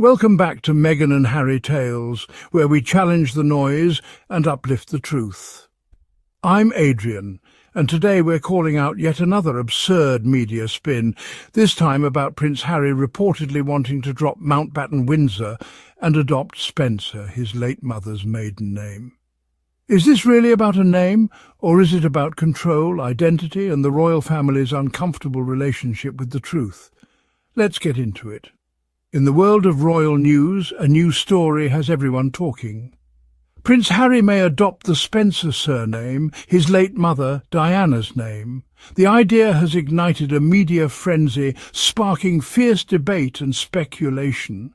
Welcome back to Meghan and Harry Tales, where we challenge the noise and uplift the truth. I'm Adrian, and today we're calling out yet another absurd media spin, this time about Prince Harry reportedly wanting to drop Mountbatten-Windsor and adopt Spencer, his late mother's maiden name. Is this really about a name, or is it about control, identity, and the royal family's uncomfortable relationship with the truth? Let's get into it. In the world of royal news, a new story has everyone talking. Prince Harry may adopt the Spencer surname, his late mother Diana's name. The idea has ignited a media frenzy, sparking fierce debate and speculation.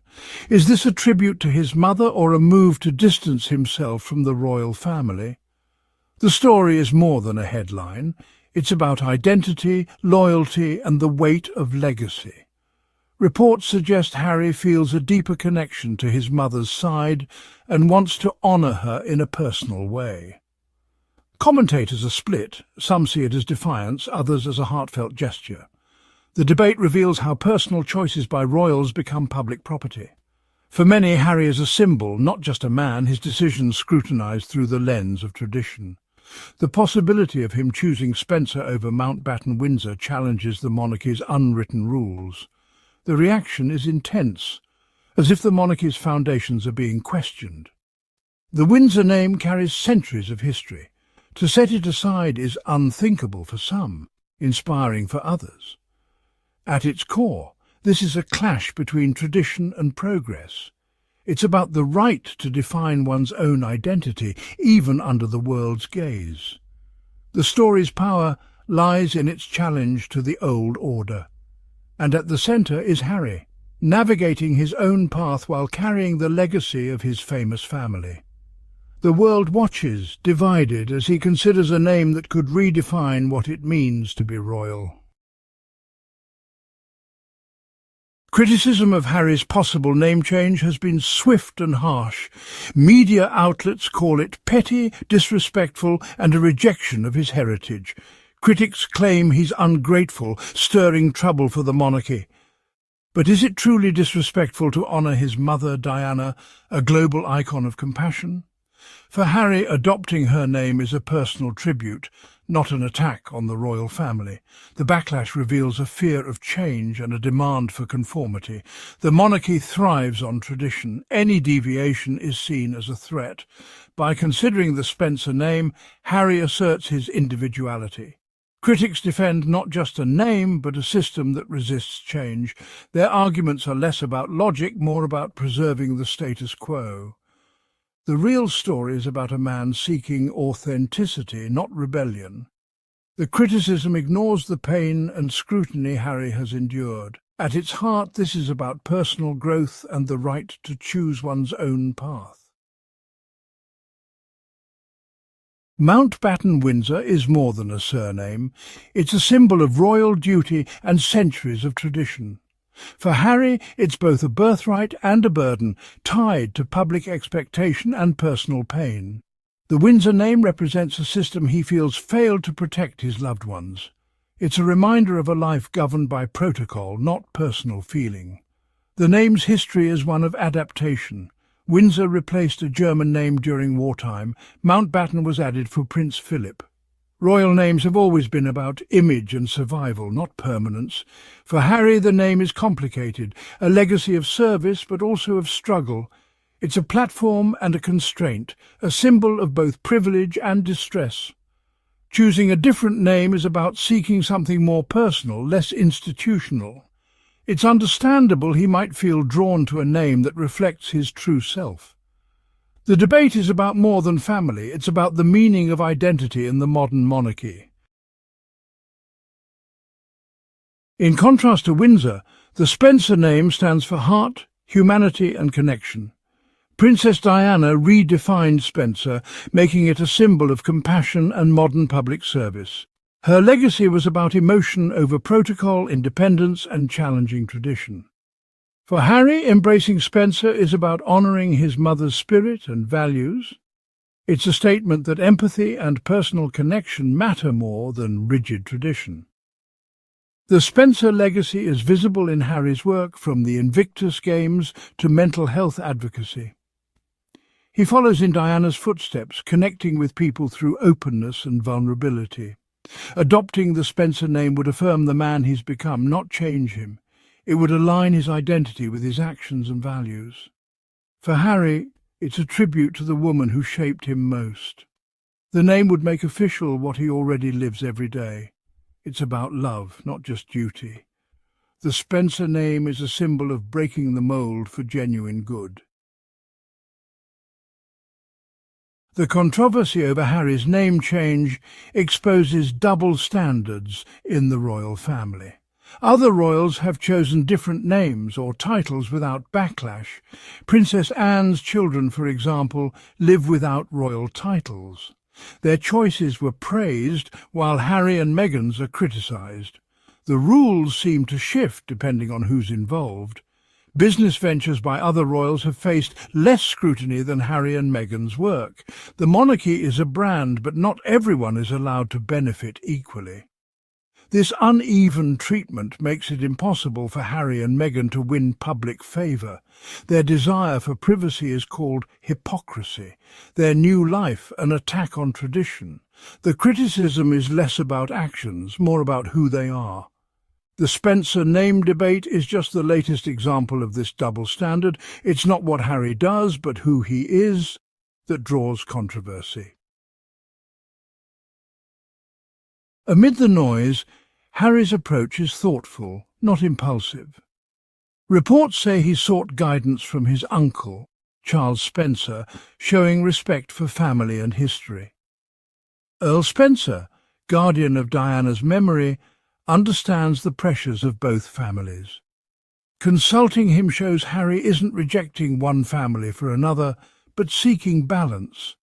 Is this a tribute to his mother or a move to distance himself from the royal family? The story is more than a headline. It's about identity, loyalty, and the weight of legacy. Reports suggest Harry feels a deeper connection to his mother's side and wants to honour her in a personal way. Commentators are split. Some see it as defiance, others as a heartfelt gesture. The debate reveals how personal choices by royals become public property. For many, Harry is a symbol, not just a man, his decisions scrutinised through the lens of tradition. The possibility of him choosing Spencer over Mountbatten-Windsor challenges the monarchy's unwritten rules. The reaction is intense, as if the monarchy's foundations are being questioned. The Windsor name carries centuries of history. To set it aside is unthinkable for some, inspiring for others. At its core, this is a clash between tradition and progress. It's about the right to define one's own identity, even under the world's gaze. The story's power lies in its challenge to the old order. And at the centre is Harry, navigating his own path while carrying the legacy of his famous family. The world watches, divided, as he considers a name that could redefine what it means to be royal. Criticism of Harry's possible name change has been swift and harsh. Media outlets call it petty, disrespectful, and a rejection of his heritage. Critics claim he's ungrateful, stirring trouble for the monarchy. But is it truly disrespectful to honour his mother, Diana, a global icon of compassion? For Harry, adopting her name is a personal tribute, not an attack on the royal family. The backlash reveals a fear of change and a demand for conformity. The monarchy thrives on tradition. Any deviation is seen as a threat. By considering the Spencer name, Harry asserts his individuality. Critics defend not just a name, but a system that resists change. Their arguments are less about logic, more about preserving the status quo. The real story is about a man seeking authenticity, not rebellion. The criticism ignores the pain and scrutiny Harry has endured. At its heart, this is about personal growth and the right to choose one's own path. Mountbatten-Windsor is more than a surname. It's a symbol of royal duty and centuries of tradition. For Harry, it's both a birthright and a burden, tied to public expectation and personal pain. The Windsor name represents a system he feels failed to protect his loved ones. It's a reminder of a life governed by protocol, not personal feeling. The name's history is one of adaptation. Windsor replaced a German name during wartime. Mountbatten was added for Prince Philip. Royal names have always been about image and survival, not permanence. For Harry, the name is complicated, a legacy of service but also of struggle. It's a platform and a constraint, a symbol of both privilege and distress. Choosing a different name is about seeking something more personal, less institutional. It's understandable he might feel drawn to a name that reflects his true self. The debate is about more than family. It's about the meaning of identity in the modern monarchy. In contrast to Windsor, the Spencer name stands for heart, humanity and connection. Princess Diana redefined Spencer, making it a symbol of compassion and modern public service. Her legacy was about emotion over protocol, independence and challenging tradition. For Harry, embracing Spencer is about honouring his mother's spirit and values. It's a statement that empathy and personal connection matter more than rigid tradition. The Spencer legacy is visible in Harry's work, from the Invictus Games to mental health advocacy. He follows in Diana's footsteps, connecting with people through openness and vulnerability. Adopting the Spencer name would affirm the man he's become, not change him. It would align his identity with his actions and values. For Harry, it's a tribute to the woman who shaped him most. The name would make official what he already lives every day. It's about love, not just duty. The Spencer name is a symbol of breaking the mould for genuine good. The controversy over Harry's name change exposes double standards in the royal family. Other royals have chosen different names or titles without backlash. Princess Anne's children, for example, live without royal titles. Their choices were praised, while Harry and Meghan's are criticised. The rules seem to shift depending on who's involved. Business ventures by other royals have faced less scrutiny than Harry and Meghan's work. The monarchy is a brand, but not everyone is allowed to benefit equally. This uneven treatment makes it impossible for Harry and Meghan to win public favour. Their desire for privacy is called hypocrisy, their new life an attack on tradition. The criticism is less about actions, more about who they are. The Spencer name debate is just the latest example of this double standard. It's not what Harry does, but who he is, that draws controversy. Amid the noise, Harry's approach is thoughtful, not impulsive. Reports say he sought guidance from his uncle, Charles Spencer, showing respect for family and history. Earl Spencer, guardian of Diana's memory, understands the pressures of both families. Consulting him shows Harry isn't rejecting one family for another, but seeking balance.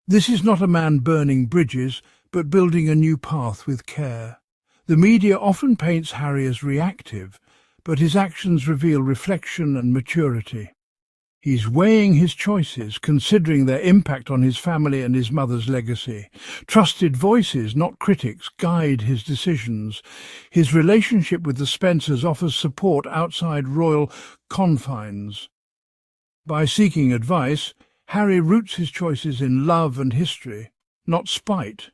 This is not a man burning bridges, but building a new path with care. The media often paints Harry as reactive, but his actions reveal reflection and maturity. He's weighing his choices, considering their impact on his family and his mother's legacy. Trusted voices, not critics, guide his decisions. His relationship with the Spencers offers support outside royal confines. By seeking advice, Harry roots his choices in love and history, not spite.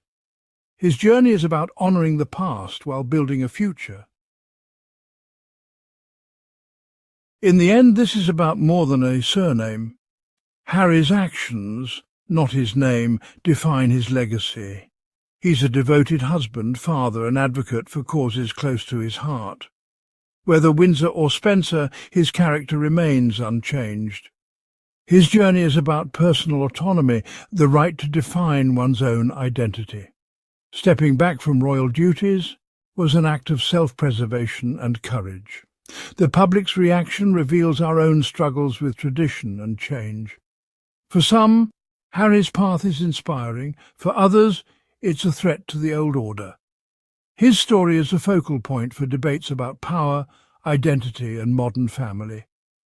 His journey is about honouring the past while building a future. In the end, this is about more than a surname. Harry's actions, not his name, define his legacy. He's a devoted husband, father and advocate for causes close to his heart. Whether Windsor or Spencer, his character remains unchanged. His journey is about personal autonomy, the right to define one's own identity. Stepping back from royal duties was an act of self-preservation and courage. The public's reaction reveals our own struggles with tradition and change. For some, Harry's path is inspiring. For others, it's a threat to the old order. His story is a focal point for debates about power, identity and modern family.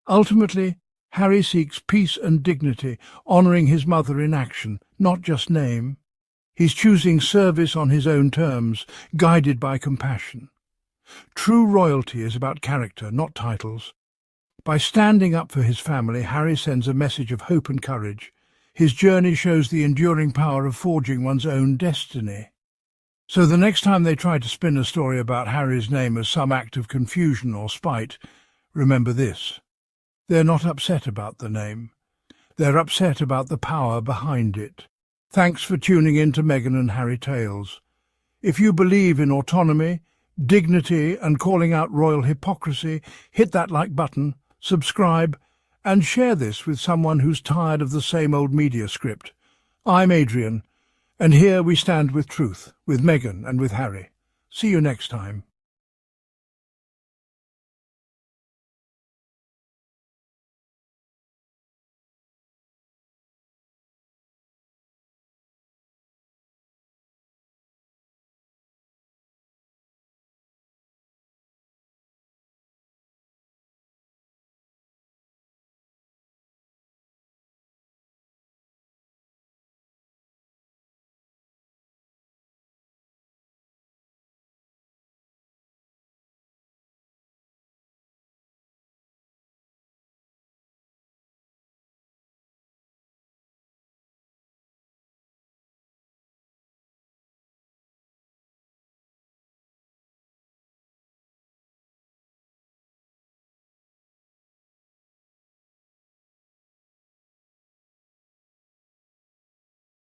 Ultimately, Harry seeks peace and dignity, honouring his mother in action, not just name. He's choosing service on his own terms, guided by compassion. True royalty is about character, not titles. By standing up for his family, Harry sends a message of hope and courage. His journey shows the enduring power of forging one's own destiny. So the next time they try to spin a story about Harry's name as some act of confusion or spite, remember this. They're not upset about the name. They're upset about the power behind it. Thanks for tuning in to Meghan and Harry Tales. If you believe in autonomy, dignity and calling out royal hypocrisy, hit that like button, subscribe and share this with someone who's tired of the same old media script. I'm Adrian, and here we stand with truth, with Meghan and with Harry. See you next time.